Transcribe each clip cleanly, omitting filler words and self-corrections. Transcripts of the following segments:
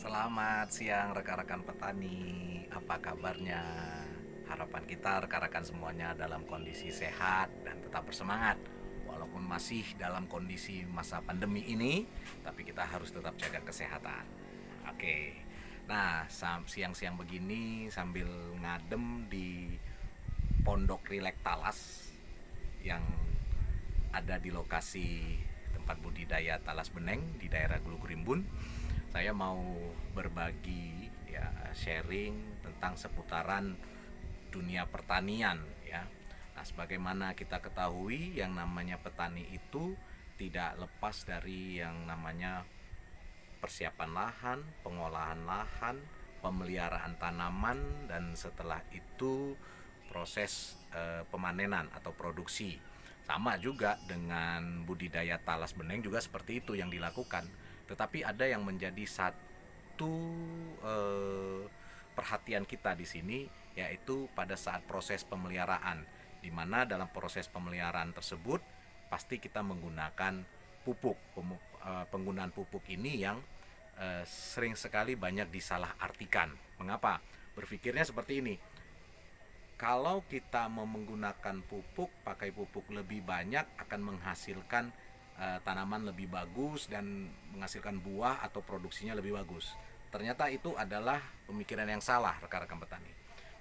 Selamat siang rekan-rekan petani, apa kabarnya? Harapan kita rekan-rekan semuanya dalam kondisi sehat dan tetap bersemangat. Walaupun masih dalam kondisi masa pandemi ini, tapi kita harus tetap jaga kesehatan. Oke, nah siang-siang begini sambil ngadem di Pondok Rilek Talas yang ada di lokasi tempat budidaya talas beneng di daerah Gulugurimbun. Saya mau berbagi ya, sharing tentang seputaran dunia pertanian ya. Nah, sebagaimana kita ketahui yang namanya petani itu tidak lepas dari yang namanya persiapan lahan, pengolahan lahan, pemeliharaan tanaman, dan setelah itu proses pemanenan atau produksi. Sama juga dengan budidaya talas beneng juga seperti itu yang dilakukan. Tetapi ada yang menjadi satu eh, perhatian kita di sini, yaitu pada saat proses pemeliharaan, di mana dalam proses pemeliharaan tersebut pasti kita menggunakan pupuk. Penggunaan pupuk ini yang sering sekali banyak disalahartikan. Mengapa? Berpikirnya seperti ini. Kalau kita mau menggunakan pupuk, pakai pupuk lebih banyak akan menghasilkan tanaman lebih bagus dan menghasilkan buah atau produksinya lebih bagus. Ternyata itu adalah pemikiran yang salah rekan-rekan petani.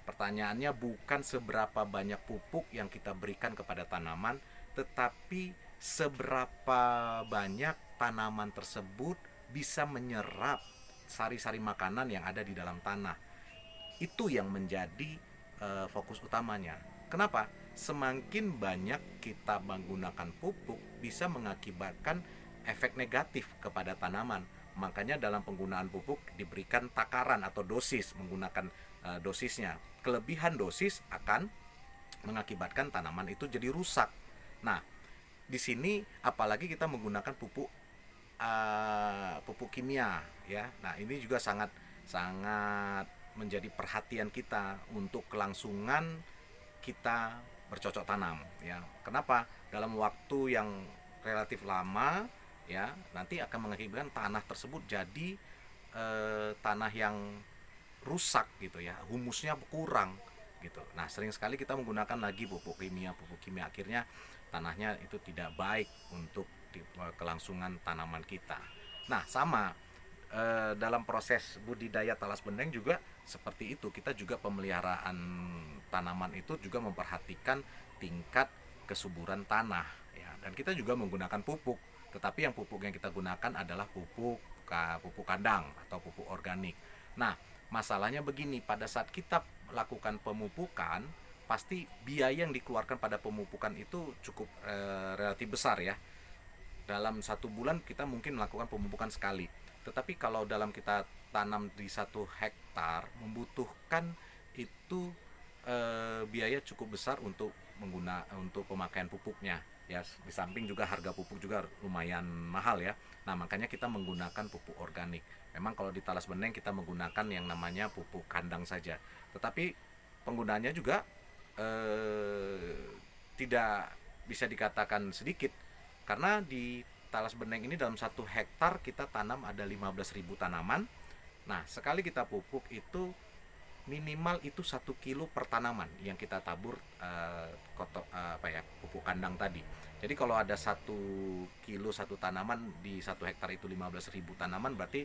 Pertanyaannya bukan seberapa banyak pupuk yang kita berikan kepada tanaman, tetapi seberapa banyak tanaman tersebut bisa menyerap sari-sari makanan yang ada di dalam tanah. Itu yang menjadi fokus utamanya. Kenapa? Semakin banyak kita menggunakan pupuk bisa mengakibatkan efek negatif kepada tanaman. Makanya dalam penggunaan pupuk diberikan takaran atau dosis, menggunakan dosisnya. Kelebihan dosis akan mengakibatkan tanaman itu jadi rusak. Nah, di sini apalagi kita menggunakan pupuk kimia ya. Nah, ini juga sangat sangat menjadi perhatian kita untuk kelangsungan kita bercocok tanam ya. Kenapa? Dalam waktu yang relatif lama ya, nanti akan mengakibatkan tanah tersebut jadi tanah yang rusak gitu ya, humusnya kurang gitu. Nah, sering sekali kita menggunakan lagi pupuk kimia akhirnya tanahnya itu tidak baik untuk kelangsungan tanaman kita. Nah, sama dalam proses budidaya talas beneng juga seperti itu. Kita juga pemeliharaan tanaman itu juga memperhatikan tingkat kesuburan tanah ya. Dan kita juga menggunakan pupuk. Tetapi yang pupuk yang kita gunakan adalah pupuk kandang atau pupuk organik. Nah, masalahnya begini, pada saat kita lakukan pemupukan, pasti biaya yang dikeluarkan pada pemupukan itu cukup relatif besar ya. Dalam satu bulan kita mungkin melakukan pemupukan sekali. Tetapi kalau dalam kita tanam di 1 hektar membutuhkan itu biaya cukup besar untuk pemakaian pupuknya. Ya, di samping juga harga pupuk juga lumayan mahal ya. Nah, makanya kita menggunakan pupuk organik. Memang kalau di talas beneng kita menggunakan yang namanya pupuk kandang saja. Tetapi penggunaannya juga tidak bisa dikatakan sedikit, karena di talas beneng ini dalam 1 hektar kita tanam ada 15.000 tanaman. Nah, sekali kita pupuk itu minimal itu 1 kilo per tanaman yang kita tabur pupuk kandang tadi. Jadi kalau ada 1 kilo satu tanaman di 1 hektar itu 15.000 tanaman, berarti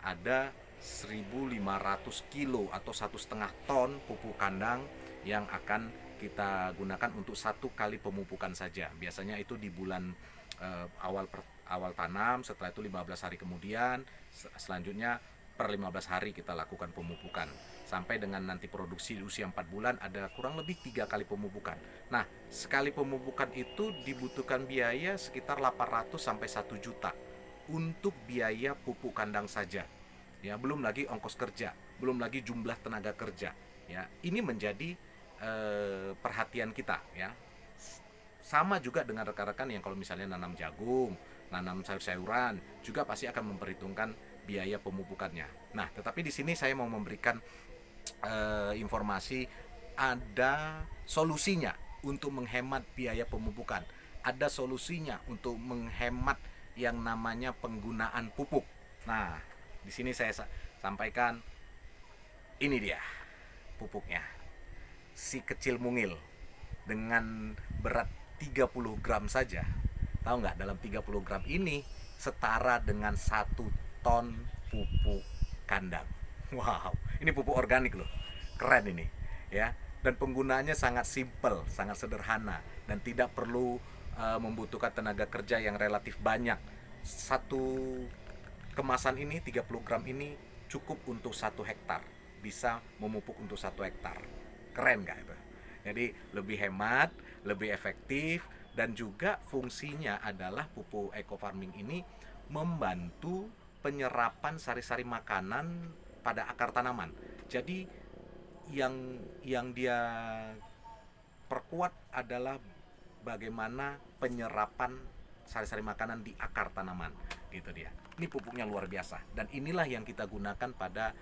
ada 1.500 kilo atau 1,5 ton pupuk kandang yang akan kita gunakan untuk 1 kali pemupukan saja. Biasanya itu di bulan awal tanam, setelah itu 15 hari kemudian, selanjutnya per 15 hari kita lakukan pemupukan. Sampai dengan nanti produksi di usia 4 bulan ada kurang lebih 3 kali pemupukan. Nah, sekali pemupukan itu dibutuhkan biaya sekitar 800 sampai 1 juta untuk biaya pupuk kandang saja. Ya, belum lagi ongkos kerja, belum lagi jumlah tenaga kerja. Ya, ini menjadi perhatian kita ya. Sama juga dengan rekan-rekan yang kalau misalnya nanam jagung, nanam sayur-sayuran, juga pasti akan memperhitungkan biaya pemupukannya. Nah, tetapi di sini saya mau memberikan informasi, ada solusinya untuk menghemat biaya pemupukan. Ada solusinya untuk menghemat yang namanya penggunaan pupuk. Nah, di sini sampaikan, ini dia pupuknya. Si kecil mungil dengan berat 30 gram saja. Tahu nggak, dalam 30 gram ini setara dengan 1 ton pupuk kandang. Wow, ini pupuk organik loh. Keren ini, ya. Dan penggunaannya sangat simpel, sangat sederhana dan tidak perlu membutuhkan tenaga kerja yang relatif banyak. Satu kemasan ini 30 gram ini cukup untuk 1 hektar. Bisa memupuk untuk 1 hektar. Keren nggak itu? Jadi lebih hemat, lebih efektif, dan juga fungsinya adalah pupuk eco farming ini membantu penyerapan sari-sari makanan pada akar tanaman. Jadi yang dia perkuat adalah bagaimana penyerapan sari-sari makanan di akar tanaman, gitu dia. Ini pupuknya luar biasa dan inilah yang kita gunakan pada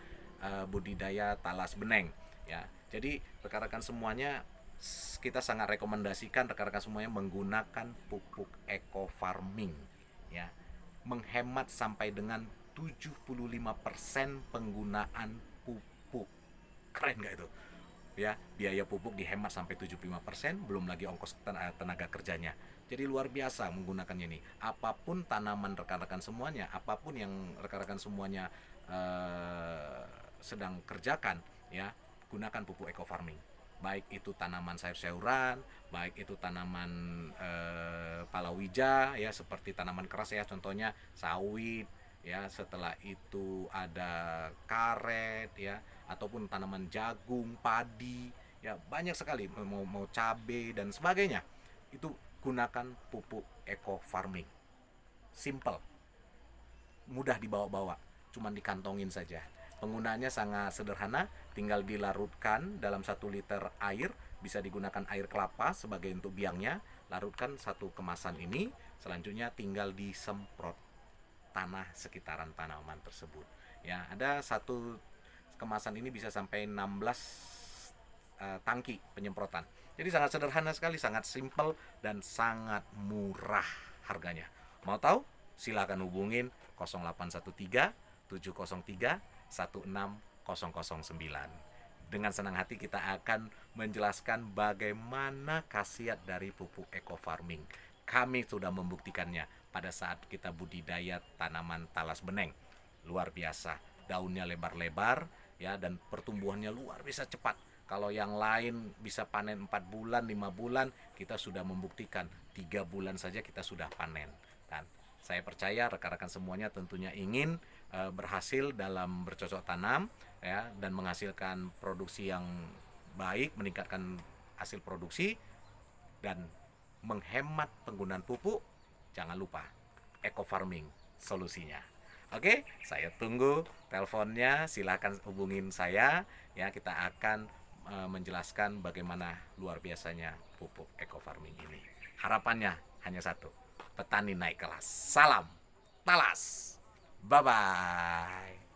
budidaya talas beneng, ya. Jadi rekan-rekan semuanya, kita sangat rekomendasikan rekan-rekan semuanya menggunakan pupuk eco farming, ya. Menghemat sampai dengan 75% penggunaan pupuk. Keren nggak itu? Ya, biaya pupuk dihemat sampai 75%, belum lagi ongkos tenaga kerjanya. Jadi luar biasa menggunakannya ini. Apapun tanaman rekan-rekan semuanya, apapun yang rekan-rekan semuanya sedang kerjakan, ya, gunakan pupuk eco farming. Baik itu tanaman sayur-sayuran, baik itu tanaman palawija, ya, seperti tanaman keras, ya, contohnya sawit, ya, setelah itu ada karet, ya, ataupun tanaman jagung, padi, ya, banyak sekali, mau cabai dan sebagainya. Itu gunakan pupuk eco farming. Simple, mudah dibawa-bawa, cuman dikantongin saja. Penggunaannya sangat sederhana, tinggal dilarutkan dalam 1 liter air, bisa digunakan air kelapa sebagai untuk biangnya. Larutkan 1 kemasan ini, selanjutnya tinggal disemprot tanah sekitaran tanaman tersebut. Ya, ada 1 kemasan ini bisa sampai 16 tangki penyemprotan. Jadi sangat sederhana sekali, sangat simple dan sangat murah harganya. Mau tahu? Silakan hubungin 0813 703 16009. Dengan senang hati kita akan menjelaskan bagaimana khasiat dari pupuk eco farming. Kami sudah membuktikannya pada saat kita budidaya tanaman talas beneng. Luar biasa, daunnya lebar-lebar, ya, dan pertumbuhannya luar biasa cepat. Kalau yang lain bisa panen 4 bulan, 5 bulan, kita sudah membuktikan 3 bulan saja kita sudah panen. Dan saya percaya rekan-rekan semuanya tentunya ingin berhasil dalam bercocok tanam, ya, dan menghasilkan produksi yang baik, meningkatkan hasil produksi dan menghemat penggunaan pupuk. Jangan lupa eco farming solusinya. Oke, saya tunggu teleponnya, silahkan hubungin saya, ya, kita akan menjelaskan bagaimana luar biasanya pupuk eco farming ini. Harapannya hanya satu, petani naik kelas. Salam Talas, bye bye.